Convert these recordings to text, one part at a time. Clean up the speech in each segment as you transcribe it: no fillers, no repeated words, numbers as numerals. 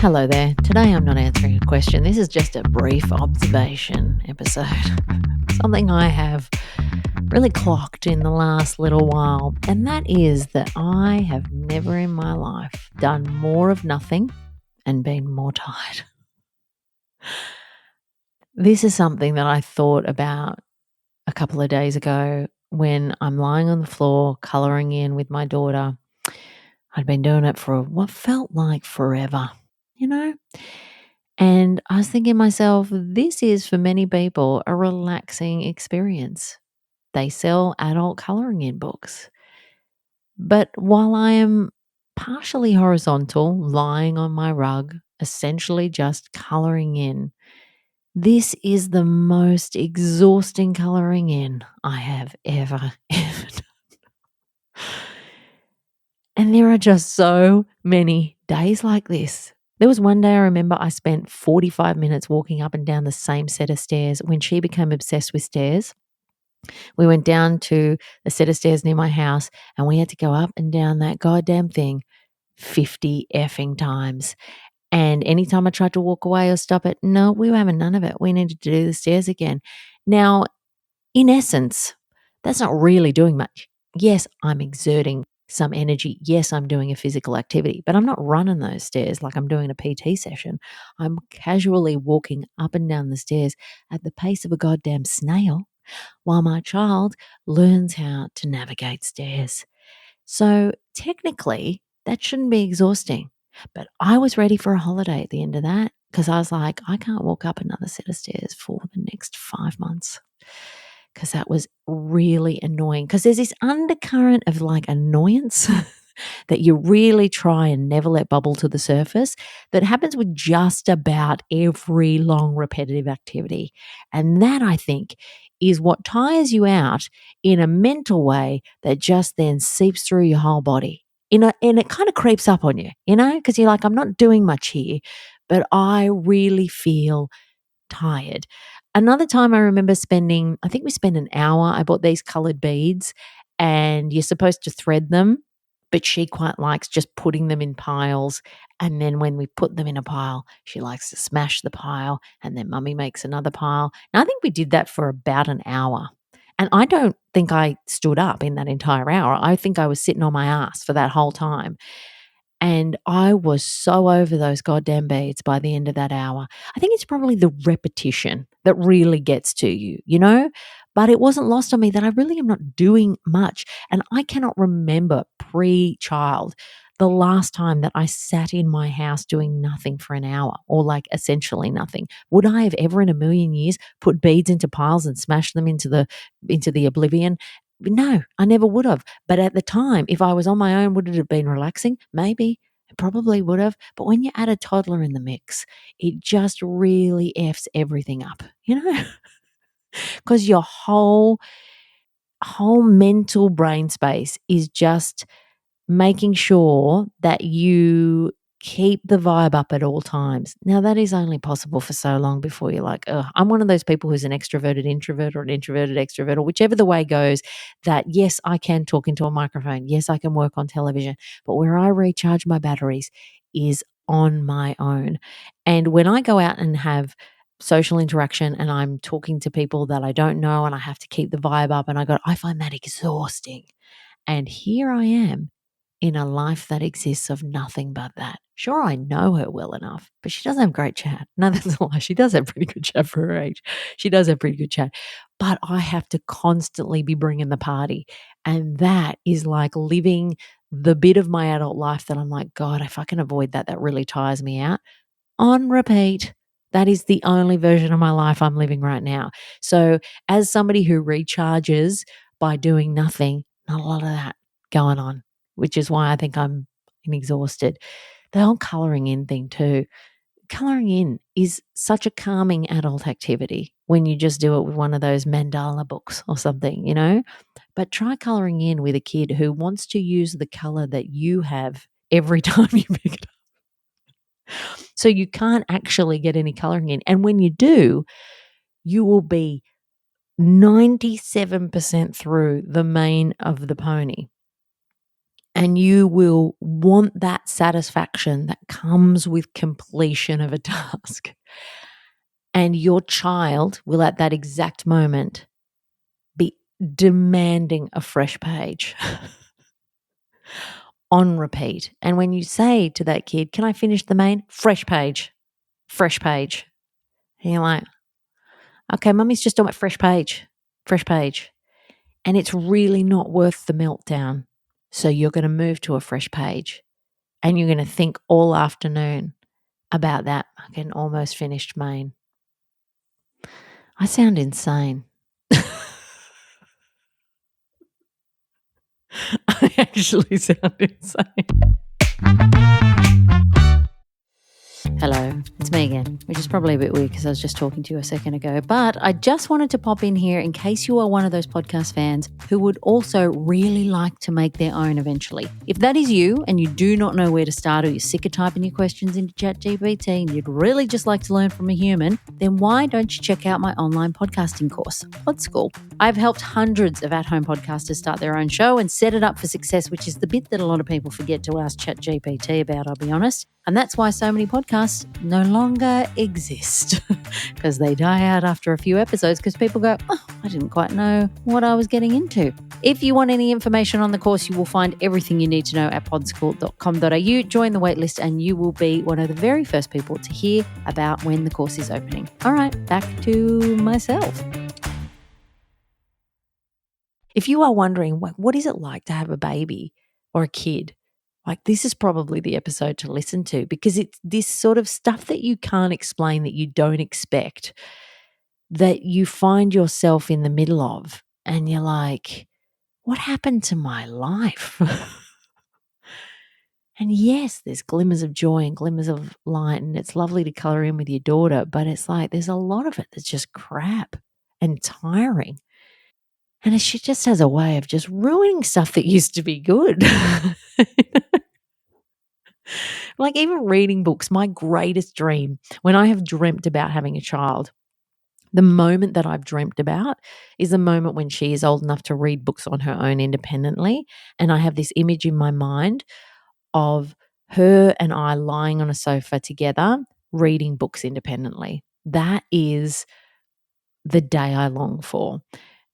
Hello there. Today I'm not answering a question. This is just a brief observation episode. Something I have really clocked in the last little while, and that is that I have never in my life done more of nothing and been more tired. This is something that I thought about a couple of days ago when I'm lying on the floor colouring in with my daughter. I'd been doing it for what felt like forever, you know? And I was thinking to myself, this is for many people a relaxing experience. They sell adult colouring in books. But while I am partially horizontal, lying on my rug, essentially just colouring in, this is the most exhausting colouring in I have ever done. And there are just so many days like this. There was one day I remember I spent 45 minutes walking up and down the same set of stairs when she became obsessed with stairs. We went down to the set of stairs near my house and we had to go up and down that goddamn thing 50 effing times. And anytime I tried to walk away or stop it, no, we were having none of it. We needed to do the stairs again. Now, in essence, that's not really doing much. Yes, I'm exerting some energy. Yes, I'm doing a physical activity, but I'm not running those stairs like I'm doing a PT session. I'm casually walking up and down the stairs at the pace of a goddamn snail while my child learns how to navigate stairs. So technically, that shouldn't be exhausting. But I was ready for a holiday at the end of that because I was like, I can't walk up another set of stairs for the next 5 months because that was really annoying. Because there's this undercurrent of like annoyance that you really try and never let bubble to the surface that happens with just about every long repetitive activity. And that, I think, is what tires you out in a mental way that just then seeps through your whole body. And it kind of creeps up on you, because you're like, I'm not doing much here, but I really feel tired. Another time I remember I think we spent an hour. I bought these colored beads and you're supposed to thread them, but she quite likes just putting them in piles. And then when we put them in a pile, she likes to smash the pile and then mummy makes another pile. And I think we did that for about an hour. And I don't think I stood up in that entire hour. I think I was sitting on my ass for that whole time. And I was so over those goddamn beads by the end of that hour. I think it's probably the repetition that really gets to you. But it wasn't lost on me that I really am not doing much. And I cannot remember pre-child the last time that I sat in my house doing nothing for an hour or like essentially nothing. Would I have ever in a million years put beads into piles and smashed them into the oblivion? No, I never would have. But at the time, if I was on my own, would it have been relaxing? Maybe. It probably would have. But when you add a toddler in the mix, it just really F's everything up, because your whole mental brain space is just making sure that you keep the vibe up at all times. Now, that is only possible for so long before you're like, oh, I'm one of those people who's an extroverted introvert or an introverted extrovert or whichever the way goes, that yes, I can talk into a microphone. Yes, I can work on television. But where I recharge my batteries is on my own. And when I go out and have social interaction and I'm talking to people that I don't know and I have to keep the vibe up and I find that exhausting. And here I am in a life that exists of nothing but that. Sure, I know her well enough, but she doesn't have great chat. No, that's a lie. She does have pretty good chat for her age. She does have pretty good chat. But I have to constantly be bringing the party. And that is like living the bit of my adult life that I'm like, God, if I can avoid that, that really tires me out. On repeat. That is the only version of my life I'm living right now. So as somebody who recharges by doing nothing, not a lot of that going on, which is why I think I'm exhausted. The whole colouring in thing too. Colouring in is such a calming adult activity when you just do it with one of those mandala books or something. But try colouring in with a kid who wants to use the colour that you have every time you pick it up. So you can't actually get any colouring in. And when you do, you will be 97% through the mane of the pony. And you will want that satisfaction that comes with completion of a task. And your child will, at that exact moment, be demanding a fresh page on repeat. And when you say to that kid, "Can I finish the main?" Fresh page, fresh page. And you're like, "Okay, mummy's just on a fresh page, fresh page." And it's really not worth the meltdown. So you're going to move to a fresh page and you're going to think all afternoon about that fucking almost finished main. I sound insane. I actually sound insane. Hello, it's me again, which is probably a bit weird because I was just talking to you a second ago. But I just wanted to pop in here in case you are one of those podcast fans who would also really like to make their own eventually. If that is you and you do not know where to start, or you're sick of typing your questions into ChatGPT and you'd really just like to learn from a human, then why don't you check out my online podcasting course, Pod School? I've helped hundreds of at-home podcasters start their own show and set it up for success, which is the bit that a lot of people forget to ask ChatGPT about, I'll be honest. And that's why so many podcasts no longer exist, because they die out after a few episodes because people go, "Oh, I didn't quite know what I was getting into." If you want any information on the course, you will find everything you need to know at podschool.com.au. Join the waitlist and you will be one of the very first people to hear about when the course is opening. All right, back to myself. If you are wondering, what is it like to have a baby or a kid? Like, this is probably the episode to listen to, because it's this sort of stuff that you can't explain, that you don't expect, that you find yourself in the middle of. And you're like, what happened to my life? And yes, there's glimmers of joy and glimmers of light, and it's lovely to color in with your daughter, but it's like there's a lot of it that's just crap and tiring. And she just has a way of just ruining stuff that used to be good. Like, even reading books, my greatest dream, when I have dreamt about having a child, the moment that I've dreamt about is the moment when she is old enough to read books on her own independently. And I have this image in my mind of her and I lying on a sofa together, reading books independently. That is the day I long for.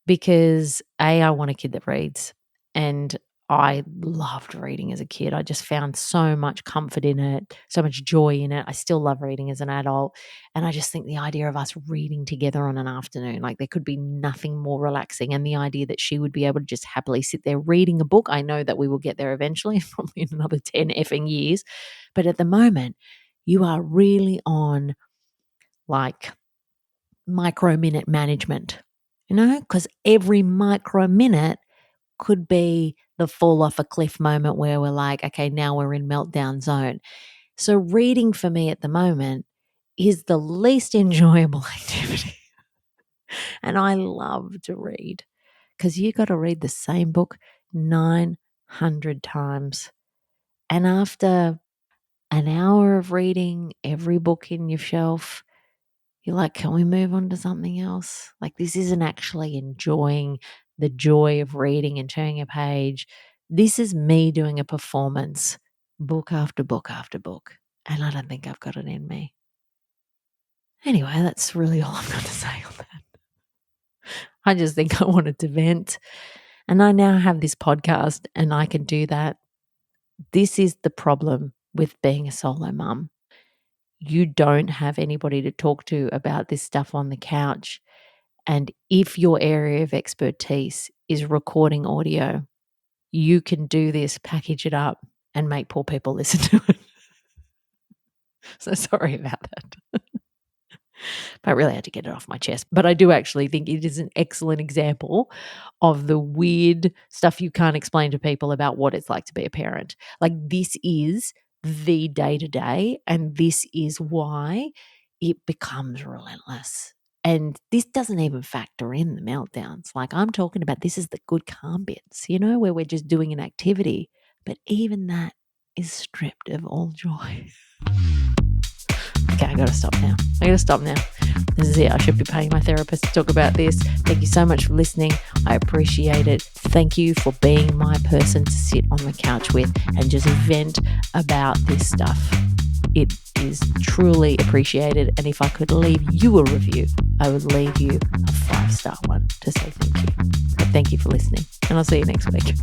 Because I want a kid that reads, and I loved reading as a kid. I just found so much comfort in it, so much joy in it. I still love reading as an adult, and I just think the idea of us reading together on an afternoon, like, there could be nothing more relaxing, and the idea that she would be able to just happily sit there reading a book. I know that we will get there eventually, probably in another 10 effing years, but at the moment, you are really on, like, micro-minute management, because every micro-minute could be the fall off a cliff moment where we're like, okay, now we're in meltdown zone. So reading for me at the moment is the least enjoyable activity. And I love to read, because you got to read the same book 900 times. And after an hour of reading every book in your shelf, you're like, can we move on to something else? Like, this isn't actually enjoying the joy of reading and turning a page. This is me doing a performance, book after book after book. And I don't think I've got it in me. Anyway, that's really all I've got to say on that. I just think I wanted to vent. And I now have this podcast and I can do that. This is the problem with being a solo mum. You don't have anybody to talk to about this stuff on the couch. And if your area of expertise is recording audio, you can do this, package it up, and make poor people listen to it. So sorry about that. But I really had to get it off my chest. But I do actually think it is an excellent example of the weird stuff you can't explain to people about what it's like to be a parent. Like, this is the day-to-day, and this is why it becomes relentless. And this doesn't even factor in the meltdowns. Like, I'm talking about, this is the good calm bits, where we're just doing an activity. But even that is stripped of all joy. Okay, I got to stop now. This is it. I should be paying my therapist to talk about this. Thank you so much for listening. I appreciate it. Thank you for being my person to sit on the couch with and just vent about this stuff. It is truly appreciated. And if I could leave you a review, I would leave you a 5-star one to say thank you. So thank you for listening, and I'll see you next week.